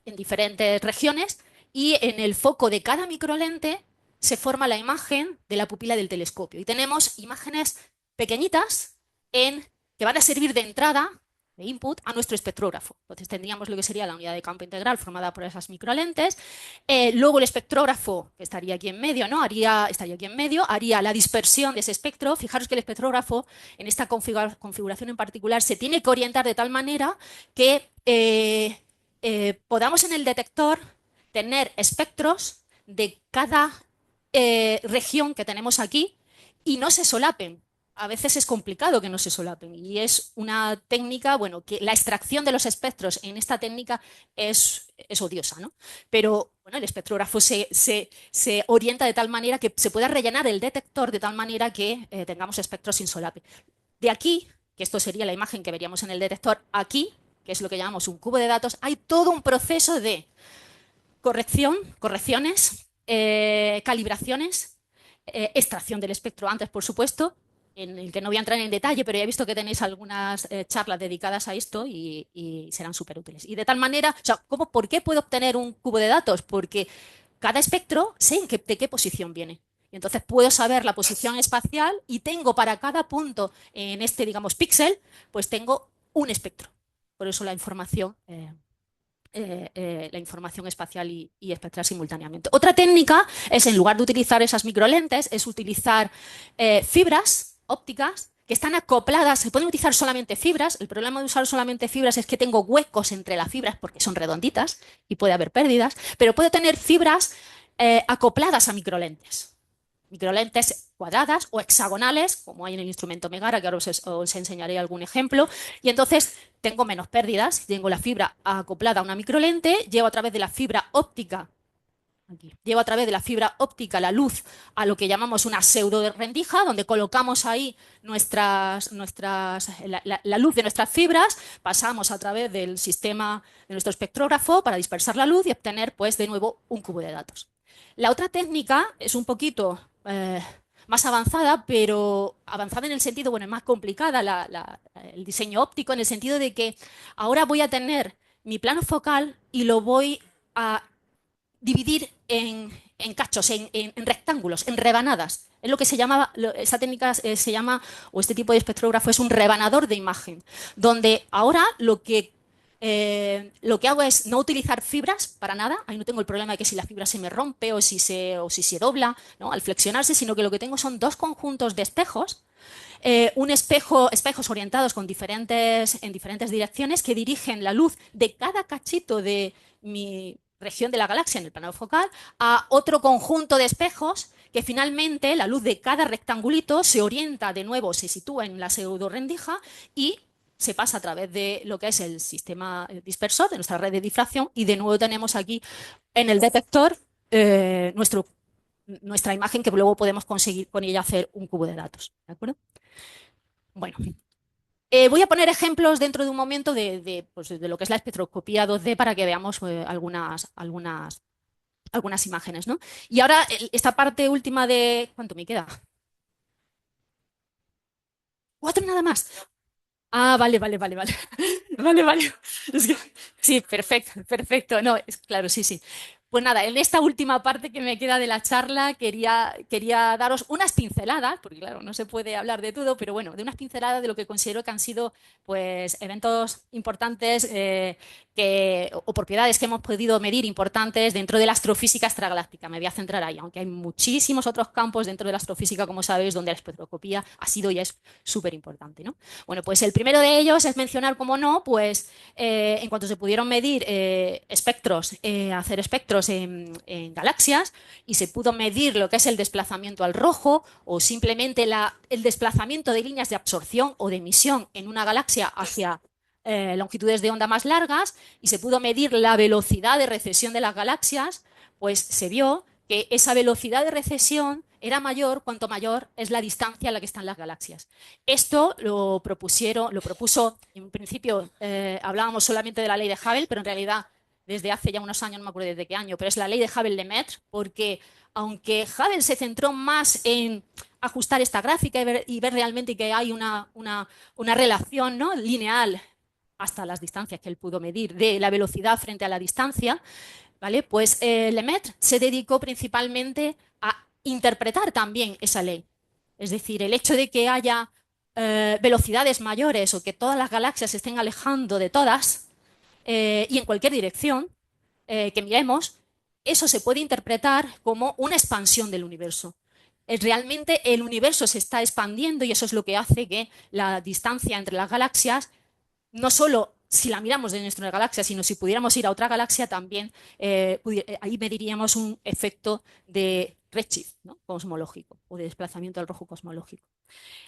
en diferentes regiones, y en el foco de cada microlente se forma la imagen de la pupila del telescopio. Y tenemos imágenes pequeñitas que van a servir de entrada, de input, a nuestro espectrógrafo. Entonces tendríamos lo que sería la unidad de campo integral formada por esas microlentes. Luego el espectrógrafo, que estaría aquí en medio, ¿no? Estaría aquí en medio, haría la dispersión de ese espectro. Fijaros que el espectrógrafo, en esta configuración en particular, se tiene que orientar de tal manera que podamos en el detector tener espectros de cada región que tenemos aquí y no se solapen. a veces es complicado que no se solapen y es una técnica, bueno, que la extracción de los espectros en esta técnica es odiosa, ¿no? Pero bueno, el espectrógrafo se orienta de tal manera que se pueda rellenar el detector de tal manera que tengamos espectros sin solape. De aquí, que esto sería la imagen que veríamos en el detector, aquí, que es lo que llamamos un cubo de datos, hay todo un proceso de correcciones, calibraciones, extracción del espectro antes, por supuesto, en el que no voy a entrar en detalle, pero ya he visto que tenéis algunas charlas dedicadas a esto y serán súper útiles. Y de tal manera, o sea, ¿por qué puedo obtener un cubo de datos? Porque cada espectro sé de qué posición viene. Y entonces puedo saber la posición espacial y tengo para cada punto en este, digamos, píxel, pues tengo un espectro. Por eso la información espacial y espectral simultáneamente. Otra técnica es, en lugar de utilizar esas microlentes, es utilizar fibras ópticas que están acopladas. Se pueden utilizar solamente fibras. El problema de usar solamente fibras es que tengo huecos entre las fibras porque son redonditas y puede haber pérdidas, pero puedo tener fibras acopladas a microlentes. Microlentes cuadradas o hexagonales, como hay en el instrumento Megara, que ahora os enseñaré algún ejemplo, y entonces tengo menos pérdidas, tengo la fibra acoplada a una microlente, llevo a través de la fibra óptica, aquí, llevo a través de la fibra óptica la luz a lo que llamamos una pseudo rendija, donde colocamos ahí la luz de nuestras fibras, pasamos a través del sistema de nuestro espectrógrafo para dispersar la luz y obtener, pues, de nuevo un cubo de datos. La otra técnica es un poquito más avanzada, pero avanzada en el sentido, bueno, es más complicada el diseño óptico, en el sentido de que ahora voy a tener mi plano focal y lo voy a dividir en cachos, en rectángulos, en rebanadas. Es lo que se llama, esa técnica se llama, o este tipo de espectrógrafo es un rebanador de imagen, donde ahora lo que hago es no utilizar fibras para nada. Ahí no tengo el problema de que si la fibra se me rompe o si se dobla, ¿no?, al flexionarse, sino que lo que tengo son dos conjuntos de espejos, espejos orientados en diferentes direcciones que dirigen la luz de cada cachito de mi región de la galaxia en el plano focal a otro conjunto de espejos que finalmente la luz de cada rectangulito se orienta de nuevo, se sitúa en la pseudo rendija y se pasa a través de lo que es el sistema dispersor de nuestra red de difracción y de nuevo tenemos aquí en el detector nuestra imagen que luego podemos conseguir con ella hacer un cubo de datos. ¿De acuerdo? Bueno, voy a poner ejemplos dentro de un momento pues, de lo que es la espectroscopía 2D para que veamos algunas imágenes, ¿no? Y ahora esta parte última de... ¿Cuánto me queda? 4 nada más. Ah, vale, vale, vale, vale. Vale, vale. Sí, perfecto, perfecto. No, claro, sí, sí. Pues nada, en esta última parte que me queda de la charla quería daros unas pinceladas, porque claro, no se puede hablar de todo, pero bueno, de unas pinceladas de lo que considero que han sido pues eventos importantes o propiedades que hemos podido medir importantes dentro de la astrofísica extragaláctica. Me voy a centrar ahí, aunque hay muchísimos otros campos dentro de la astrofísica, como sabéis, donde la espectroscopía ha sido y es súper importante, ¿no? Bueno, pues el primero de ellos es mencionar, como no, pues en cuanto se pudieron medir hacer espectros en galaxias y se pudo medir lo que es el desplazamiento al rojo o simplemente el desplazamiento de líneas de absorción o de emisión en una galaxia hacia longitudes de onda más largas y se pudo medir la velocidad de recesión de las galaxias, pues se vio que esa velocidad de recesión era mayor cuanto mayor es la distancia a la que están las galaxias. Esto lo propuso, en principio hablábamos solamente de la ley de Hubble, pero en realidad desde hace ya unos años, no me acuerdo desde qué año, pero es la ley de Hubble-Lemaitre, porque aunque Hubble se centró más en ajustar esta gráfica y ver realmente que hay una relación, ¿no?, lineal hasta las distancias que él pudo medir de la velocidad frente a la distancia, ¿vale? Pues Lemaitre se dedicó principalmente a interpretar también esa ley. Es decir, el hecho de que haya velocidades mayores o que todas las galaxias se estén alejando de todas y en cualquier dirección que miremos, eso se puede interpretar como una expansión del universo. Realmente el universo se está expandiendo y eso es lo que hace que la distancia entre las galaxias, no solo si la miramos de nuestra galaxia, sino si pudiéramos ir a otra galaxia también, ahí mediríamos un efecto de redshift, ¿no?, cosmológico o de desplazamiento al rojo cosmológico.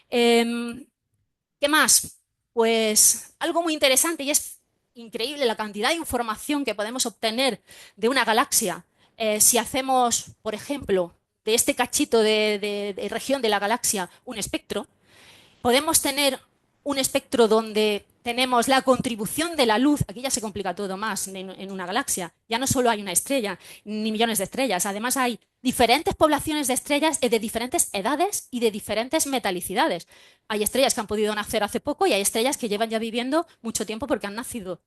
¿Qué más? Pues algo muy interesante y es increíble la cantidad de información que podemos obtener de una galaxia. Si hacemos, por ejemplo, de este cachito de región de la galaxia un espectro, podemos tener un espectro donde tenemos la contribución de la luz, aquí ya se complica todo más en una galaxia, ya no solo hay una estrella, ni millones de estrellas, además hay diferentes poblaciones de estrellas de diferentes edades y de diferentes metalicidades. Hay estrellas que han podido nacer hace poco y hay estrellas que llevan ya viviendo mucho tiempo porque han nacido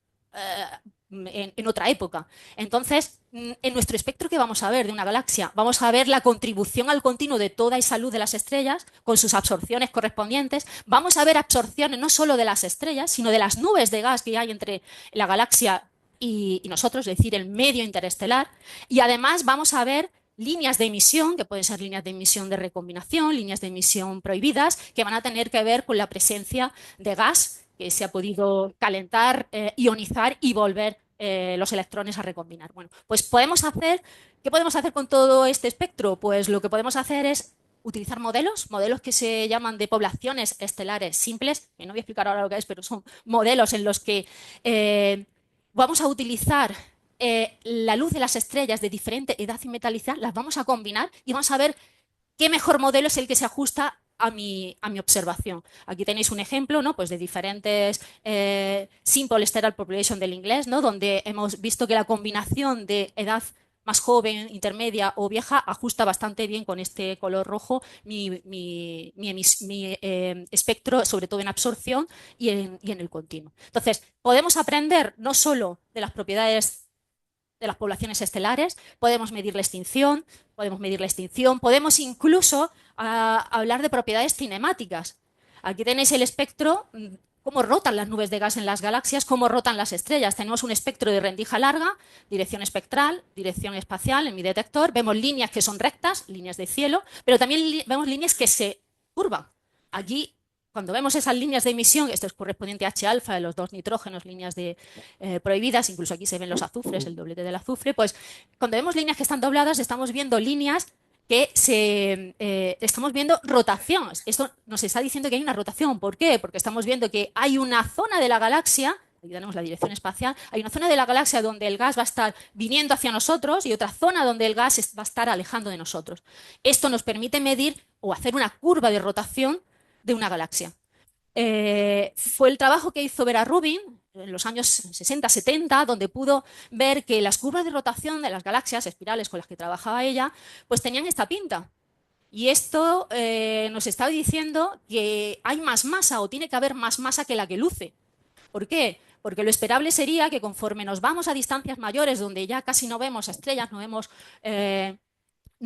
en otra época. Entonces, en nuestro espectro, ¿qué vamos a ver de una galaxia? Vamos a ver la contribución al continuo de toda esa luz de las estrellas con sus absorciones correspondientes. Vamos a ver absorciones no solo de las estrellas, sino de las nubes de gas que hay entre la galaxia y nosotros, es decir, el medio interestelar. Y además vamos a ver líneas de emisión, que pueden ser líneas de emisión de recombinación, líneas de emisión prohibidas, que van a tener que ver con la presencia de gas que se ha podido calentar, ionizar y volver los electrones a recombinar. Bueno, pues ¿qué podemos hacer con todo este espectro? Pues lo que podemos hacer es utilizar modelos que se llaman de poblaciones estelares simples, que no voy a explicar ahora lo que es, pero son modelos en los que vamos a utilizar la luz de las estrellas de diferente edad y metalicidad, las vamos a combinar y vamos a ver qué mejor modelo es el que se ajusta a mi observación. Aquí tenéis un ejemplo, ¿no? Pues de diferentes Simple Stellar Population del inglés, ¿no? Donde hemos visto que la combinación de edad más joven, intermedia o vieja ajusta bastante bien con este color rojo mi espectro, sobre todo en absorción y en el continuo. Entonces, podemos aprender no solo de las propiedades de las poblaciones estelares, podemos medir la extinción, podemos incluso hablar de propiedades cinemáticas. Aquí tenéis el espectro, cómo rotan las nubes de gas en las galaxias, cómo rotan las estrellas. Tenemos un espectro de rendija larga, dirección espectral, dirección espacial en mi detector. Vemos líneas que son rectas, líneas de cielo, pero también vemos líneas que se curvan. Aquí, cuando vemos esas líneas de emisión, esto es correspondiente a H-alfa de los dos nitrógenos, líneas prohibidas, incluso aquí se ven los azufres, el doblete del azufre, pues cuando vemos líneas que están dobladas, estamos viendo líneas que estamos viendo rotación. Esto nos está diciendo que hay una rotación. ¿Por qué? Porque estamos viendo que hay una zona de la galaxia, aquí tenemos la dirección espacial, hay una zona de la galaxia donde el gas va a estar viniendo hacia nosotros y otra zona donde el gas va a estar alejando de nosotros. Esto nos permite medir o hacer una curva de rotación de una galaxia. Fue el trabajo que hizo Vera Rubin en los años 60-70, donde pudo ver que las curvas de rotación de las galaxias espirales con las que trabajaba ella, pues tenían esta pinta. Y esto nos está diciendo que hay más masa o tiene que haber más masa que la que luce. ¿Por qué? Porque lo esperable sería que conforme nos vamos a distancias mayores, donde ya casi no vemos estrellas, no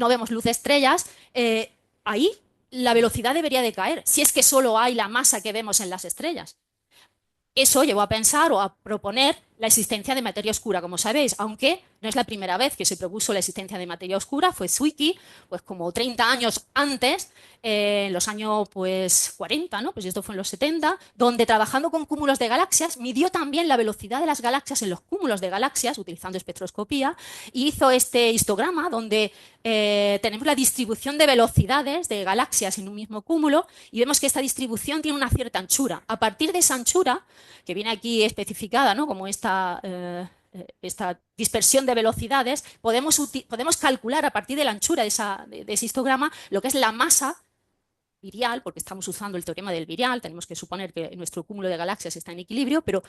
vemos luz de estrellas, ahí la velocidad debería de caer, si es que solo hay la masa que vemos en las estrellas. Eso llevó a pensar o a proponer la existencia de materia oscura, como sabéis, aunque no es la primera vez que se propuso la existencia de materia oscura, fue Zwicky, pues como 30 años antes, en los años pues 40, ¿no? Pues esto fue en los 70, donde trabajando con cúmulos de galaxias, midió también la velocidad de las galaxias en los cúmulos de galaxias, utilizando espectroscopía, y hizo este histograma donde tenemos la distribución de velocidades de galaxias en un mismo cúmulo y vemos que esta distribución tiene una cierta anchura. A partir de esa anchura, que viene aquí especificada, ¿no? Como esta dispersión de velocidades, podemos calcular a partir de la anchura de ese histograma lo que es la masa virial, porque estamos usando el teorema del virial, tenemos que suponer que nuestro cúmulo de galaxias está en equilibrio, pero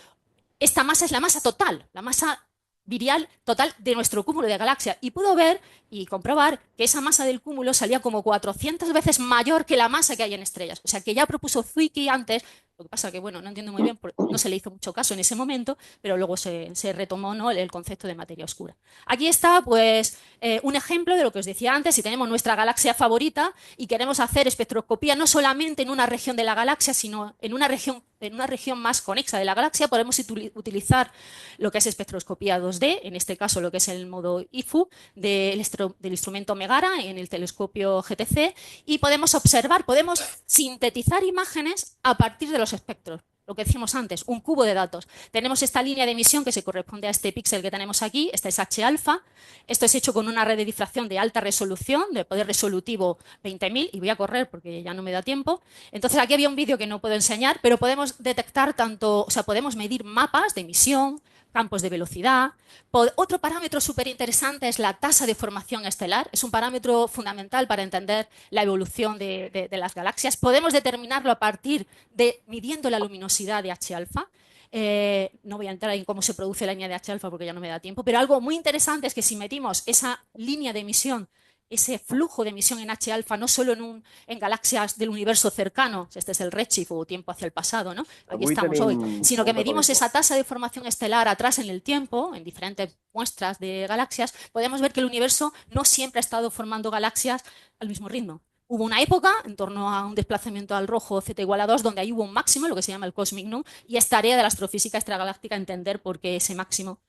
esta masa es la masa total, la masa virial total de nuestro cúmulo de galaxias. Y pudo ver y comprobar que esa masa del cúmulo salía como 400 veces mayor que la masa que hay en estrellas. O sea, que ya propuso Zwicky antes. Lo que pasa que, bueno, no entiendo muy bien, no se le hizo mucho caso en ese momento, pero luego se retomó, ¿no?, el concepto de materia oscura. Aquí está, pues, un ejemplo de lo que os decía antes. Si tenemos nuestra galaxia favorita y queremos hacer espectroscopía no solamente en una región de la galaxia, sino en una región más conexa de la galaxia, podemos utilizar lo que es espectroscopía 2D, en este caso lo que es el modo IFU del instrumento Megara en el telescopio GTC, y podemos observar, podemos sintetizar imágenes a partir de los espectros, lo que decíamos antes, un cubo de datos. Tenemos esta línea de emisión que se corresponde a este píxel que tenemos aquí, esta es H alfa. Esto es hecho con una red de difracción de alta resolución, de poder resolutivo 20.000, y voy a correr porque ya no me da tiempo. Entonces aquí había un vídeo que no puedo enseñar, pero podemos detectar tanto, o sea, podemos medir mapas de emisión, campos de velocidad. Otro parámetro súper interesante es la tasa de formación estelar. Es un parámetro fundamental para entender la evolución de las galaxias. Podemos determinarlo a partir de midiendo la luminosidad de H alfa. No voy a entrar en cómo se produce la línea de H alfa porque ya no me da tiempo, pero algo muy interesante es que si metimos esa línea de emisión, ese flujo de emisión en H alfa, no solo en galaxias del universo cercano, este es el redshift o tiempo hacia el pasado, ¿no? Aquí Avui estamos hoy, tenim sino que molta medimos pel·lícula. esa tasa de formación estelar atrás en el tiempo, en diferentes muestras de galaxias, podemos ver que el universo no siempre ha estado formando galaxias al mismo ritmo. Hubo una época, en torno a un desplazamiento al rojo z igual a 2, donde ahí hubo un máximo, lo que se llama el cosmic noon, y es tarea de la astrofísica extragaláctica entender por qué ese máximo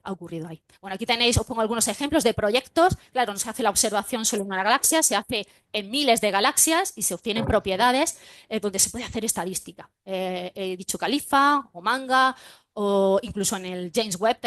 ha ocurrido ahí. Bueno, aquí tenéis, os pongo algunos ejemplos de proyectos. Claro, no se hace la observación solo en una galaxia, se hace en miles de galaxias y se obtienen propiedades donde se puede hacer estadística. He dicho Califa o Manga, o incluso en el James Webb,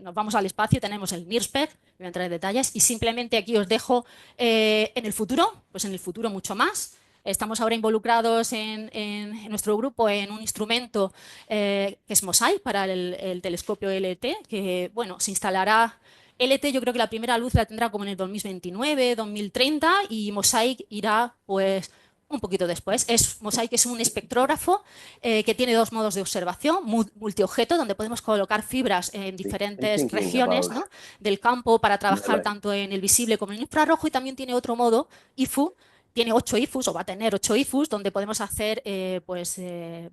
nos vamos al espacio, tenemos el NIRSPEC, voy a entrar en detalles, y simplemente aquí os dejo en el futuro, pues en el futuro mucho más. Estamos ahora involucrados en nuestro grupo en un instrumento que es MOSAI para el telescopio LT, que bueno, se instalará. LT yo creo que la primera luz la tendrá como en el 2029, 2030 y MOSAIC irá pues un poquito después. MOSAIC es un espectrógrafo que tiene dos modos de observación, multiobjeto, donde podemos colocar fibras en Sí, I'm diferentes thinking regiones, about ¿no?, del campo para trabajar LA. tanto en el visible como en el infrarrojo, y también tiene otro modo, IFU, tiene 8 IFUs o va a tener 8 IFUs donde podemos hacer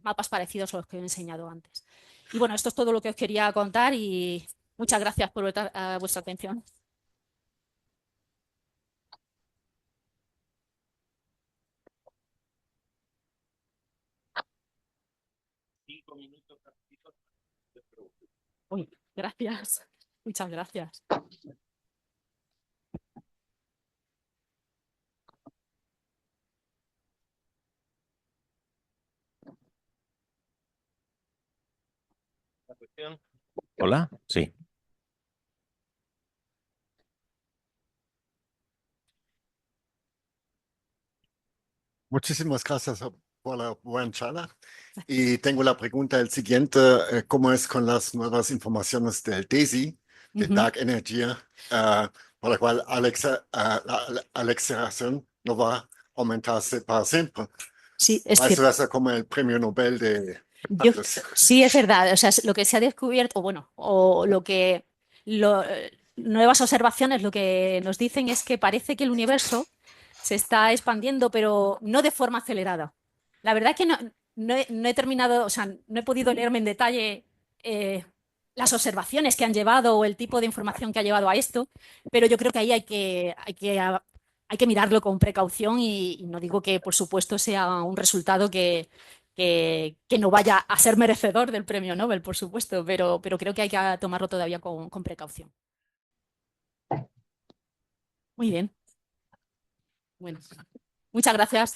mapas parecidos a los que he enseñado antes. Y bueno, esto es todo lo que os quería contar y muchas gracias por vuestra atención. Uy, gracias. Muchas gracias. Hola, sí. Muchísimas gracias por la buena charla. Y tengo la pregunta el siguiente, ¿cómo es con las nuevas informaciones del DESI, de Dark Energy, por la cual la aceleración no va a aumentarse para siempre? Sí, es Va a cierto. ser como el premio Nobel de Yo, datos. sí, es verdad. O sea, lo que se ha descubierto, o bueno, o nuevas observaciones lo que nos dicen es que parece que el universo se está expandiendo, pero no de forma acelerada. La verdad es que no he terminado, o sea, no he podido leerme en detalle las observaciones que han llevado o el tipo de información que ha llevado a esto, pero yo creo que ahí hay que mirarlo con precaución y no digo que, por supuesto, sea un resultado que no vaya a ser merecedor del premio Nobel, por supuesto, pero creo que hay que tomarlo todavía con precaución. Muy bien. Bueno, muchas gracias.